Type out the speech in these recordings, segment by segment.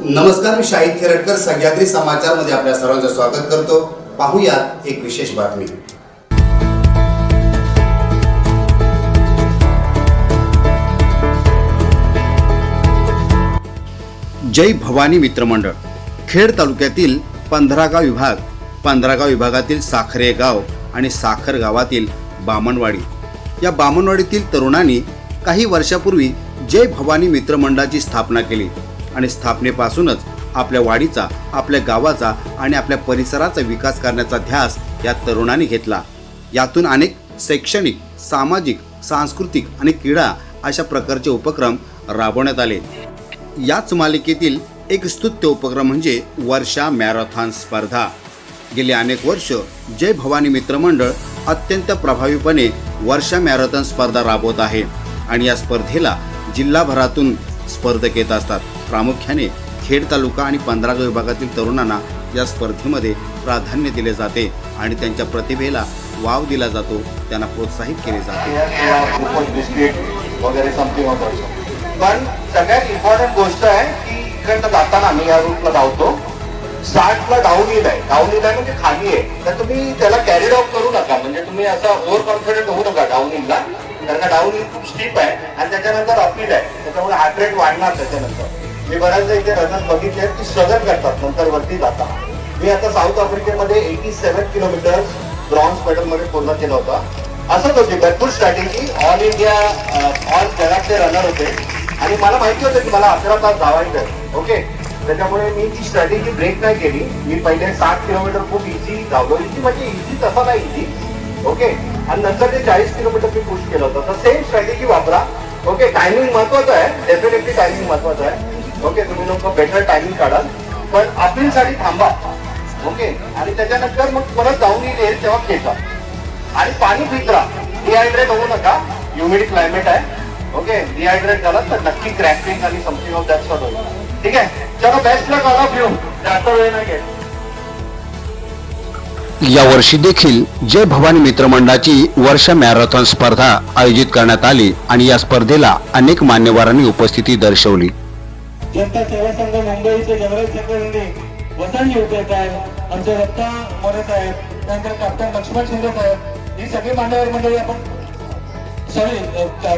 नमस्कार, मी शाहिद खेरटकर सह्याद्री समाचारमध्ये आपल्या सर्वांचं स्वागत करतो। पाहूयात एक विशेष बातमी। जय भवानी मित्रमंडळ खेड तालुक्यातील 15 गाव विभागातील साखरे गाव आणि साखर गावातील बामणवाडी या बामणवाडीतील तरुणांनी काही वर्षापूर्वी जय भवानी मित्रमंडळाची स्थापना केली आणि स्थापनेपासूनच आपल्या वाडीचा, आपल्या गावाचा आणि आपल्या परिसराचा विकास करण्याचा ध्यास या तरुणांनी घेतला। यातून अनेक शैक्षणिक, सामाजिक, सांस्कृतिक आणि क्रीडा अशा प्रकारचे उपक्रम राबवण्यात आले। याच मालिकेतील एक स्तुत्य उपक्रम म्हणजे वर्षा मॅरेथॉन स्पर्धा। गेली अनेक वर्ष जय भवानी मित्रमंडळ अत्यंत प्रभावीपणे वर्षा मॅरेथॉन स्पर्धा राबवत आहे आणि या स्पर्धेला जिल्हाभरातून स्पर्धक येत असतात। प्रामुख्याने खेड तालुका आणि 15 गाव विभागातील तरुणांना या स्पर्धेमध्ये प्राधान्य दिले जाते आणि त्यांच्या प्रतिभेला वाव दिला जातो, त्यांना प्रोत्साहित केले जाते। पण सगळ्यात इम्पॉर्टंट गोष्ट आहे की इकडनं जाताना आम्ही या रूटला धावतो, स्टार्टला डाऊन हिल आहे म्हणजे खाली आहे, तर तुम्ही त्याला कॅरी आउट करू नका। म्हणजे तुम्ही असं ओव्हर कॉन्फिडंट होऊ नका डाऊन हिलला, कारण का डाऊन हिल खूप स्टीप आहे आणि त्याच्यानंतर अपहिल आहे, त्याच्यामुळे हार्ट रेट वाढणार। त्याच्यानंतर मी बऱ्याचदा इथे रनर्स बघितले की स्ट्रगल करतात नंतर वरती जाताना। मी आता साऊथ आफ्रिकेमध्ये 87 किलोमीटर ब्रॉन्झ मेडल मध्ये पूर्ण केलं होतं। असंच होती भरपूर स्ट्रॅटेजी, ऑल इंडिया ऑल जगातले रनर होते आणि मला माहिती होतं की मला 11 तास धावायचं आहे। ओके, त्याच्यामुळे मी ती स्ट्रॅटेजी ब्रेक नाही केली। मी पहिले 60 किलोमीटर खूप इझी धावलो, इझी म्हणजे इझी तसा नाही इझी, ओके, आणि नंतर ते 40 किलोमीटर मी पुश केलं होतं। तर सेम स्ट्रॅटेजी वापरा। ओके, टायमिंग महत्वाचं आहे, डेफिनेटली टायमिंग महत्वाचं आहे। ओके, तुम्ही लोक बेटर टायमिंग काढाल, पण अपीलसाठी थांबा। ओके, आणि त्याच्यानंतर मग परत जाऊन येईल तेव्हा खेचा आणि पाणी पित राहा, डिहायड्रेट होऊ नका, ह्युमिड क्लायमेट आहे। ओके, डिहायड्रेट झालं तर नक्की क्रॅकिंग आणि समथिंग ऑफ दॅट सॉर्ट होईल। ठीक आहे, चलो best luck all of you. जास्त वेळ नाही घेत। या वर्षी देखील जय भवानी मित्रमंडळाची वर्षा मॅरेथॉन स्पर्धा आयोजित करण्यात आली आणि या स्पर्धेला अनेक मान्यवरांनी उपस्थिती दर्शवली। जनता सेवा संघ मुंबईचे जनरल सेक्रेटरी वसंत शिवते साहेब, आमचे दत्ता मोरे साहेब, त्यानंतर कॅप्टन लक्ष्मण शिंदे साहेब, ही सगळी मान्यवर मंडळी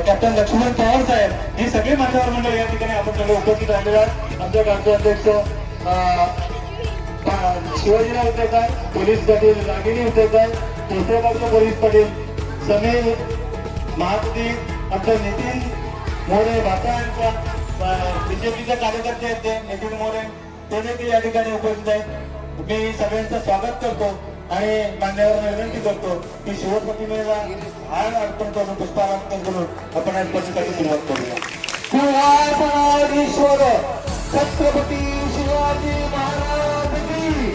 कॅप्टन लक्ष्मण पवार साहेब, ही सगळी मान्यवर मंडळी या ठिकाणी आपण सगळे उपस्थित राहिलेले आहेत। आमचे गावचे अध्यक्ष शिवाजीराव उतेकर, पोलीस पाटील रागिनी उतेकर, कोसळगावचे पोलीस पाटील समीर महापती, आमचे नितीन मोरे भाता, बीजेपीचे कार्यकर्ते आहेत ते नितीन मोरे, ते देखील या ठिकाणी उपस्थित आहेत। मी सगळ्यांचं स्वागत करतो आणि मान्यवरांना विनंती करतो की शिवप्रतिमेला हार अर्पण करून, पुष्पहार अर्पण करून आपण या स्पर्धेसाठी सुरुवात करूया। ईश्वर छत्रपती शिवाजी महाराज की,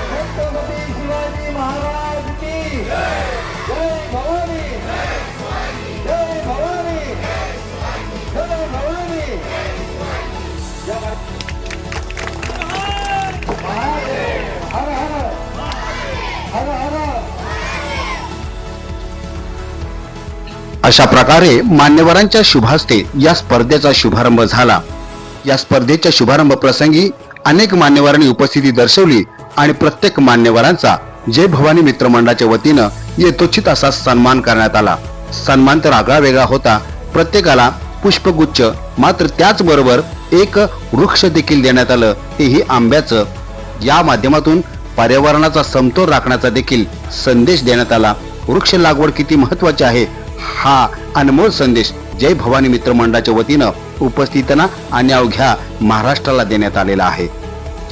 छत्रपती शिवाजी महाराज की जय भवानी, जय भवानी, जय भवानी। अशा प्रकारे मान्यवरांच्या शुभास्ते या स्पर्धेचा शुभारंभ झाला। या स्पर्धेच्या शुभारंभ प्रसंगी अनेक मान्यवरांनी उपस्थिती दर्शवली आणि प्रत्येक मान्यवरांचा जय भवानी मित्रमंडळाच्या वतीनं यथोचित असा सन्मान करण्यात आला। सन्मान तर आगळा वेगळा होता, प्रत्येकाला पुष्पगुच्छ, मात्र त्याचबरोबर एक वृक्ष देखील देण्यात आलं, तेही आंब्याचं। या माध्यमातून पर्यावरणाचा समतोल राखण्याचा देखील संदेश देण्यात आला। वृक्ष लागवड किती महत्वाची आहे हा अनमोल संदेश जय भवानी मित्रमंडळाच्या वतीनं उपस्थितांना आणि अवघ्या महाराष्ट्राला देण्यात आलेला आहे।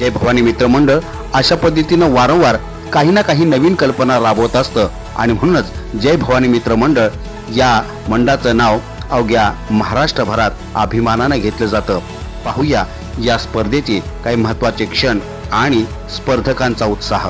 जय भवानी मित्रमंडळ अशा पद्धतीनं वारंवार काही ना काही नवीन कल्पना राबवत असतं आणि म्हणूनच जय भवानी मित्रमंडळ या मंडळाचं नाव अवघ्या महाराष्ट्रभरात अभिमानानं घेतलं जातं। पाहूया या स्पर्धेचे काही महत्त्वाचे क्षण आणि स्पर्धकांचा उत्साह।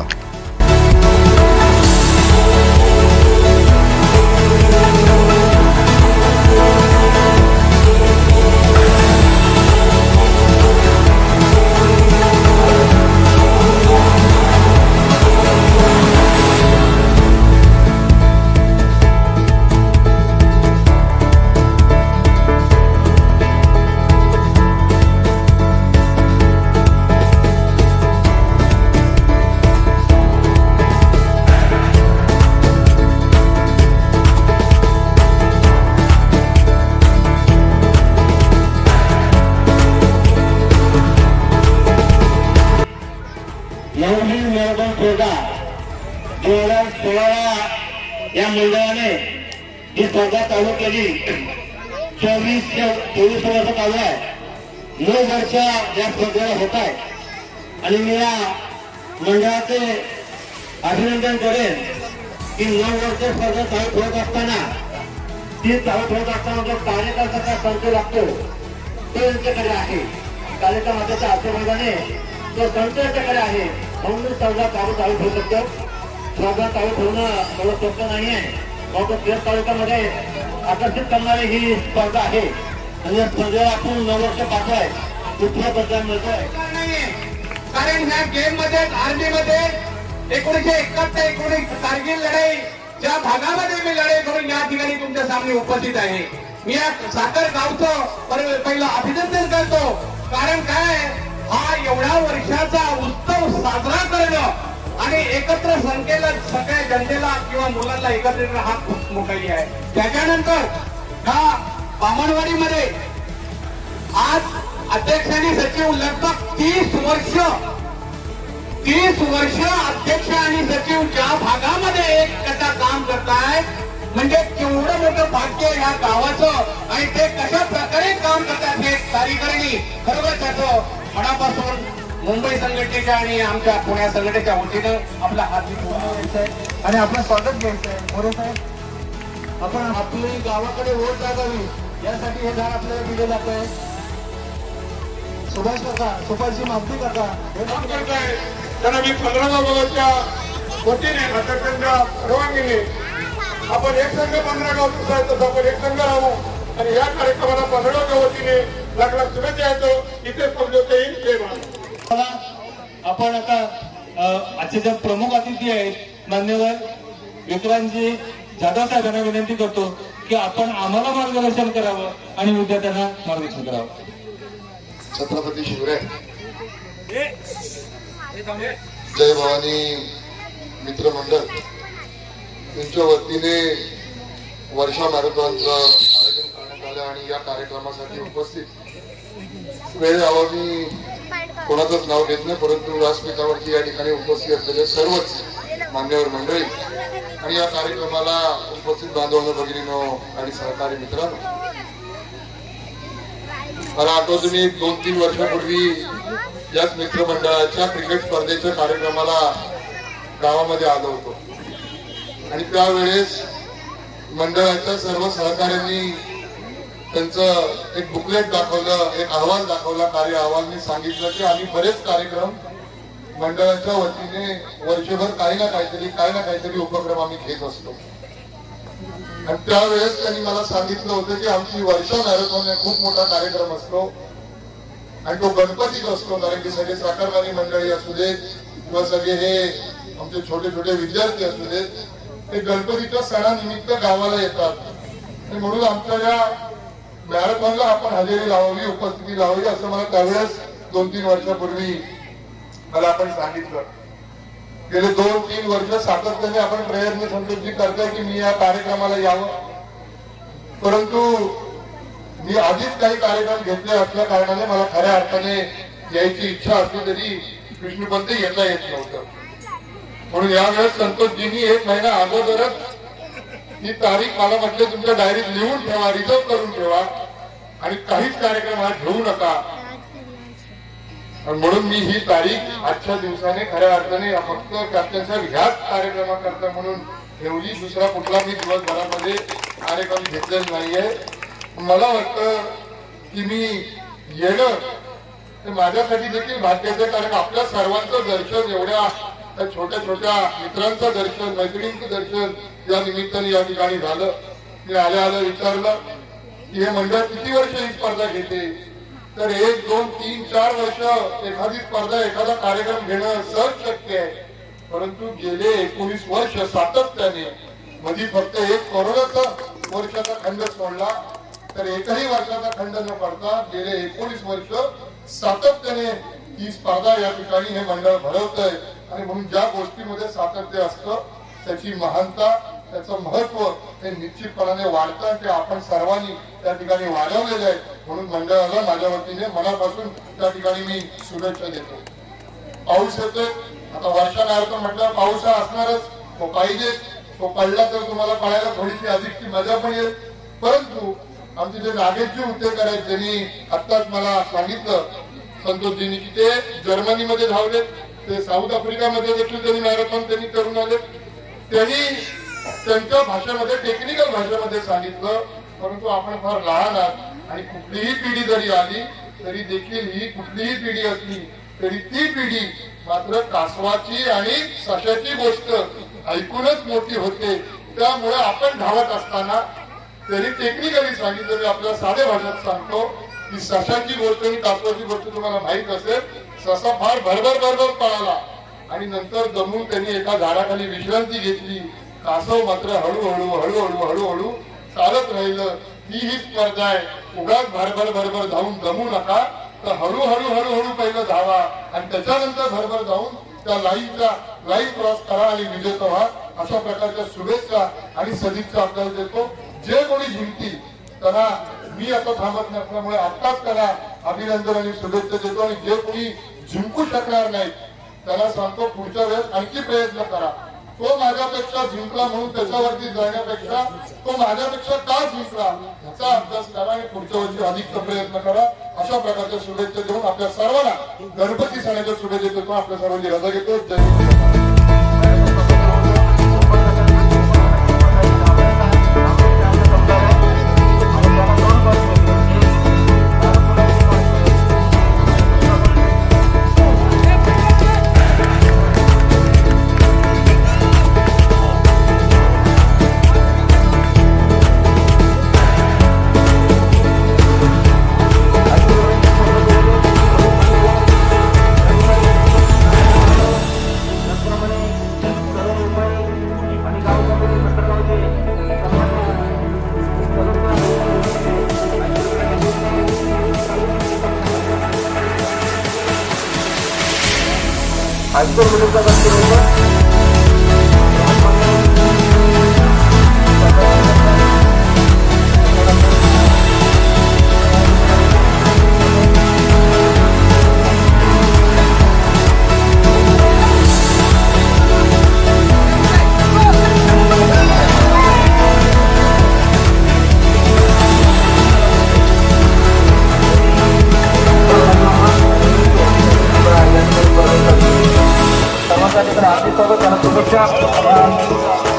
नवली मॅरेथॉन स्पर्धा 2016 या मंडळाने ही स्पर्धा चालू केली. 24 वर्ष चालू आहे. 9 वर्ष या स्पर्धेला होत आहे आणि मी या मंडळाचे अभिनंदन करेन की 9 वर्ष स्पर्धा चालू ठेवत असताना ती चालू ठेवत असताना जो कार्यकर्त्याचा संच लागतो तो यांच्याकडे आहे. कार्यक्रम मातेच्या आशीर्वादाने तो संच यांच्याकडे आहे म्हणून स्पर्धा चालू ठेवू शकतो. स्पर्धा चालू ठेवणं थोडं सोपं नाही आहे. मग खेड तालुक्यामध्ये आकर्षित करणारी ही स्पर्धा आहे आणि या स्पर्धेला आपण 9 वर्ष पाठवाय कुठल्या बदल मिळतोय कारण ह्या गेम मध्ये आर्मी मध्ये 1971 कारगिल लढाई ज्या भागामध्ये मी लढाई करून या ठिकाणी तुमच्या सामने उपस्थित आहे. मी या साखर गावचं पहिलं अभिनंदन करतो. कारण काय हा एवढ्या वर्षाचा उत्सव साजरा करणं आणि एकत्र संख्येला सगळ्या जनतेला किंवा मुलांना एकत्रित हा खूप मोठी आहे. त्याच्यानंतर हा बामणवाडीमध्ये आज अध्यक्ष आणि सचिव लगभग 30 वर्ष अध्यक्ष आणि सचिव ज्या भागामध्ये एकटा काम करताय म्हणजे केवढं मोठं भाग्य ह्या गावाचं आणि ते कशा प्रकारे काम करतात हे कार्यकारिणी खरोखर त्याचं मनापासून मुंबई संघटनेच्या आणि आमच्या पुण्या संघटनेच्या वतीनं आपला हार्दिक घ्यायचा आहे आणि आपलं स्वागत घ्यायचं आहे. बरोबर साहेब आपण आपली गावाकडे ओढ लागावी यासाठी हे झाड आपल्याला दिलं जात आहे. सुभाष काका सुभाषजी माफी काका हे काम करताय त्यांना मी 15 गावाच्या वतीने अध्यक्षांच्या परवानगीने आपण एक संघ 15 गाव आहे तसं आपण एक संघ राहू आणि या कार्यक्रमाला 15 गाव वतीने लाख लाख शुभेच्छा येतो. इथे समजवता येईल. जय महाराज. आपण आता आजचे जे प्रमुख अतिथी आहेत मान्यवर विक्रांतजी जाधव साहेबांना विनंती करतो की आपण आम्हाला मार्गदर्शन करावं आणि विद्यार्थ्यांना मार्गदर्शन करावं. छत्रपती शिवराय जय भवानी मित्रमंडळ यांच्या वतीने वर्षा मॅरेथॉनचं आयोजन करण्यात आलं आणि या कार्यक्रमासाठी उपस्थित वेळ अभावी कोणाचंच नाव घेत नाही परंतु व्यासपीठावरती या ठिकाणी उपस्थित असलेले सर्वच मान्यवर मंडळी आणि या कार्यक्रमाला उपस्थित बांधवांनो भगिनींनो आणि सहकारी मित्रांनो मला आठवतं मी 2-3 वर्षापूर्वी याच मित्रमंडळाच्या क्रिकेट स्पर्धेच्या कार्यक्रमाला गावामध्ये आलो होतो आणि त्यावेळेस मंडळाच्या सर्व सहकाऱ्यांनी त्यांचं एक बुकलेट दाखवलं, एक अहवाल दाखवला, कार्य अहवाल. मी सांगितलं की आम्ही बरेच कार्यक्रम मंडळाच्या वतीने वर्षभर काही ना काहीतरी उपक्रम आम्ही घेत असतो आणि त्यावेळेस त्यांनी मला सांगितलं होतं की आमची वर्षा मॅरेथॉन हा खूप मोठा कार्यक्रम असतो आणि तो गणपतीत असतो. कारण की सगळे साखरवाणी मंडळी असू देत किंवा सगळे हे आमचे छोटे छोटे विद्यार्थी असू देत ते गणपतीच्या सणानिमित्त गावाला येतात आणि म्हणून आमच्या या मॅरेथॉनला आपण हजेरी लावावी, उपस्थिती लावावी असं मला त्यावेळेस 2-3 वर्षापूर्वी मला आपण सांगितलं. गेले 2-3 वर्ष सातत्याने आपण प्रयत्न संतोषजी करताय की मी या कार्यक्रमाला यावं परंतु मी आधीच काही कार्यक्रम घेतले असल्या कारणाने मला खऱ्या अर्थाने यायची इच्छा असली तरी कृष्णपंत येता येत नव्हतं. म्हणून यावेळेस संतोषजींनी 1 महिना अगोदरच ही तारीख मला म्हटले तुमच्या डायरीत लिहून ठेवा, रिझर्व करून ठेवा आणि काहीच कार्यक्रम हा घेऊ नका. म्हणून मी ही तारीख आजच्या दिवसाने खऱ्या अर्थाने फक्त कॅप्टन साहेब ह्याच कार्यक्रमाकरता म्हणून ठेवली. दुसरा कुठला मी दिवसभरामध्ये कार्यक्रम घेतलेला नाहीये. मला वाटतं की मी येणं ते माझ्यासाठी देखील भाग्याचं कारण आपल्या सर्वांचं दर्शन एवढ्या छोट्या छोट्या मित्रांचं दर्शन, मैत्रिणींचं दर्शन या निमित्ताने या ठिकाणी झालं. मी आल्या विचारलं की हे मंडळ किती वर्ष ही स्पर्धा घेते तर 1, 2, 3, 4 वर्ष एखादी स्पर्धा एखादा कार्यक्रम घेणं सहज शक्य आहे परंतु गेले 19 वर्ष सातत्याने मध्ये फक्त एक कोरोनाचा वर्षाचा खंड सोडला तर एकही वर्षाचा खंड न पडता गेले 19 वर्ष सातत्याने ही स्पर्धा या ठिकाणी हे मंडळ भरवतंय आणि म्हणून ज्या गोष्टीमध्ये सातत्य असतं त्याची महानता, त्याचं महत्व हे निश्चितपणाने वाढतं ते आपण सर्वांनी त्या ठिकाणी वाढवलेलं आहे. म्हणून मंडळाला माझ्या वतीने मनापासून त्या ठिकाणी मी शुभेच्छा देतो. पाऊस येतोय. आता वर्षाकाळ म्हटलं पाऊस हा असणारच, तो पाहिजे. तो पडला तर तुम्हाला पळायला थोडीशी अधिकची मजा पण येईल. परंतु आमचे जे नागेशजी उद्योगकार आहेत, ज्यांनी आत्ताच मला सांगितलं संतोषजींनी की ते जर्मनीमध्ये धावलेत, ते साऊथ आफ्रिकामध्ये देखील त्यांनी मॅरेथॉन त्यांनी करून आले. त्यांनी त्यांच्या भाषेमध्ये टेक्निकल भाषेमध्ये सांगितलं. परंतु आपण फार लहान आहात आणि कुठलीही पिढी जरी आली तरी देखील ही कुठलीही पिढी असली तरी ती पिढी मात्र कासवाची आणि सशाची गोष्ट ऐकूनच मोठी होते. त्यामुळे आपण धावत असताना तरी टेक्निकली सांगितलं, मी आपल्या साध्या भाषेत सांगतो की सशाची गोष्ट आणि कासवाची गोष्ट तुम्हाला माहित असेल. ससा फार भरभर पळाला आणि नंतर दमून त्यांनी एका झाडाखाली विश्रांती घेतली. कासव मात्र हळूहळू चालत राहिलं. ही स्पर्धा आहे. उगाच भरभर धावून दमू नका, तर हळूहळू पहिलं धावा आणि त्याच्यानंतर भरभर जाऊन त्या लाईन क्रॉस करा आणि विजेता व्हा. अशा प्रकारच्या शुभेच्छा आणि सदिच्छा आपल्याला देतो. जे कोणी जिंकतील त्यांना मी आता थांबत नसल्यामुळे आत्ताच त्याला अभिनंदन आणि शुभेच्छा देतो. आणि जे कोणी जिंकू शकणार नाही त्याला सांगतो पुढच्या वेळेस आणखी प्रयत्न करा. तो माझ्यापेक्षा जिंकला म्हणून त्याच्यावरती जाण्यापेक्षा तो माझ्यापेक्षा का जिंकला याचा अभ्यास करा आणि पुढच्या वर्षी अधिक प्रयत्न करा. अशा प्रकारच्या शुभेच्छा देऊन आपल्या सर्वांना गणपती सणाच्या शुभेच्छा देतो. आपल्या सर्वांची रजा घेतो. जय हिंद. हायस्कूल मुलींचा गणपती सर्वांसाठी तर हार्दिक स्वागत, त्यांना शुभेच्छा.